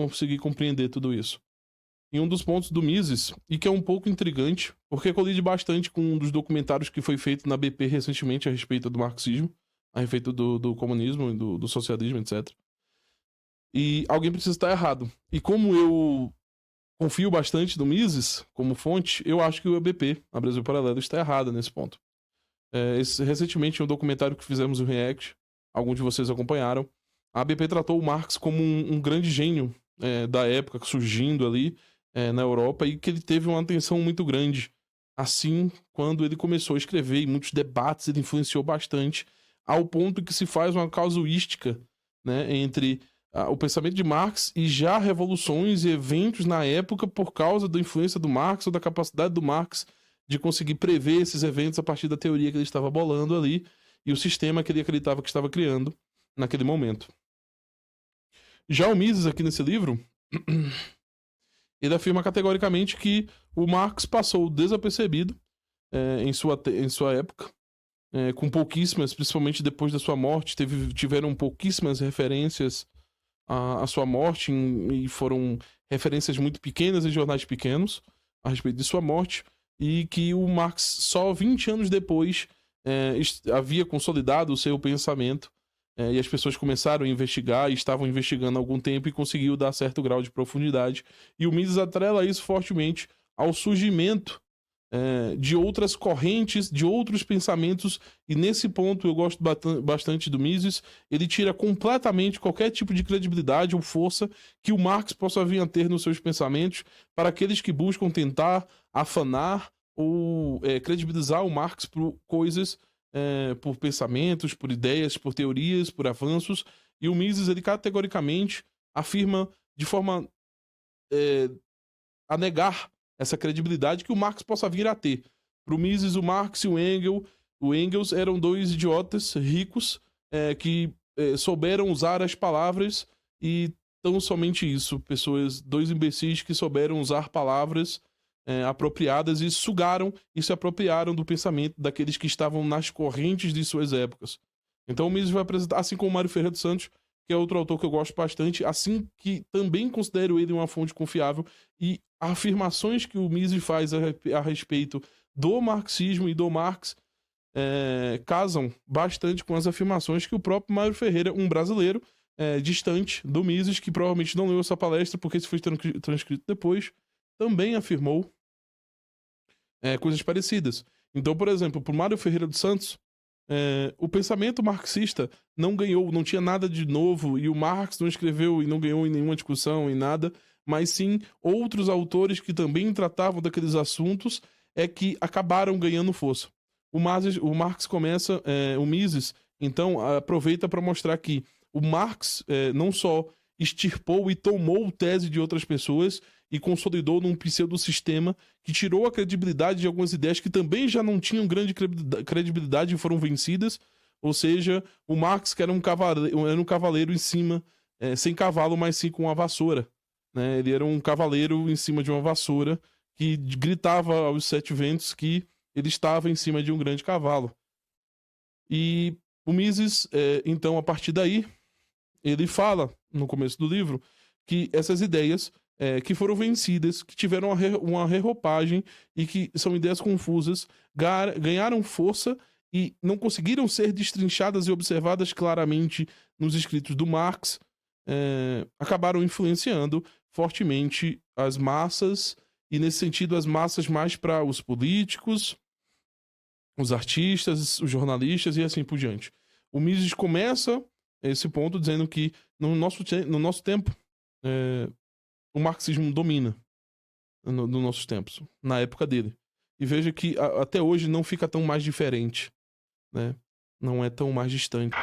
conseguir compreender tudo isso. Em um dos pontos do Mises, e que é um pouco intrigante, porque colide bastante com um dos documentários que foi feito na BP recentemente a respeito do marxismo, a respeito do comunismo, do socialismo, etc. E alguém precisa estar errado. E como eu confio bastante no Mises como fonte, eu acho que o BP, a Brasil Paralelo, está errada nesse ponto. Recentemente, em um documentário que fizemos o React, alguns de vocês acompanharam, a BP tratou o Marx como um grande gênio da época, surgindo ali na Europa, e que ele teve uma atenção muito grande. Assim, quando ele começou a escrever, em muitos debates ele influenciou bastante, ao ponto que se faz uma casuística, né, entre o pensamento de Marx e já revoluções e eventos na época por causa da influência do Marx ou da capacidade do Marx de conseguir prever esses eventos a partir da teoria que ele estava bolando ali e o sistema que ele acreditava que estava criando naquele momento. Já o Mises, aqui nesse livro, ele afirma categoricamente que o Marx passou desapercebido em sua época, com pouquíssimas, principalmente depois da sua morte, tiveram pouquíssimas referências à sua morte, e foram referências muito pequenas em jornais pequenos a respeito de sua morte, e que o Marx, só 20 anos depois, havia consolidado o seu pensamento, e as pessoas começaram a investigar, e estavam investigando há algum tempo, e conseguiu dar certo grau de profundidade. E o Mises atrela isso fortemente ao surgimento de outras correntes, de outros pensamentos, e nesse ponto eu gosto bastante do Mises. Ele tira completamente qualquer tipo de credibilidade ou força que o Marx possa vir a ter nos seus pensamentos, para aqueles que buscam tentar afanar ou credibilizar o Marx por coisas, por pensamentos, por ideias, por teorias, por avanços. E o Mises, ele categoricamente afirma de forma a negar essa credibilidade que o Marx possa vir a ter. Para o Mises, o Marx e o Engels eram dois idiotas ricos que souberam usar as palavras, e tão somente isso. Dois imbecis que souberam usar palavras apropriadas e sugaram e se apropriaram do pensamento daqueles que estavam nas correntes de suas épocas. Então o Mises vai apresentar, assim como o Mário Ferreira dos Santos, que é outro autor que eu gosto bastante, assim que também considero ele uma fonte confiável, e afirmações que o Mises faz a respeito do marxismo e do Marx casam bastante com as afirmações que o próprio Mário Ferreira, um brasileiro distante do Mises, que provavelmente não leu essa palestra porque isso foi transcrito depois, também afirmou coisas parecidas. Então, por exemplo, para o Mário Ferreira dos Santos, o pensamento marxista não tinha nada de novo, e o Marx não escreveu e não ganhou em nenhuma discussão, em nada, mas sim outros autores que também tratavam daqueles assuntos que acabaram ganhando força. O Mises, então, aproveita para mostrar que o Marx não só extirpou e tomou tese de outras pessoas e consolidou num pseudo-sistema que tirou a credibilidade de algumas ideias que também já não tinham grande credibilidade e foram vencidas. Ou seja, o Marx, que era um cavaleiro em cima, sem cavalo, mas sim com uma vassoura, né? Ele era um cavaleiro em cima de uma vassoura que gritava aos sete ventos que ele estava em cima de um grande cavalo. E o Mises, então, a partir daí, ele fala, no começo do livro, que essas ideias que foram vencidas, que tiveram uma reroupagem e que são ideias confusas, ganharam força e não conseguiram ser destrinchadas e observadas claramente nos escritos do Marx, acabaram influenciando fortemente as massas, e nesse sentido as massas mais para os políticos, os artistas, os jornalistas e assim por diante. O Mises começa esse ponto dizendo que no nosso tempo o marxismo domina nos nossos tempos, na época dele. E veja que até hoje não fica tão mais diferente, né? Não é tão mais distante.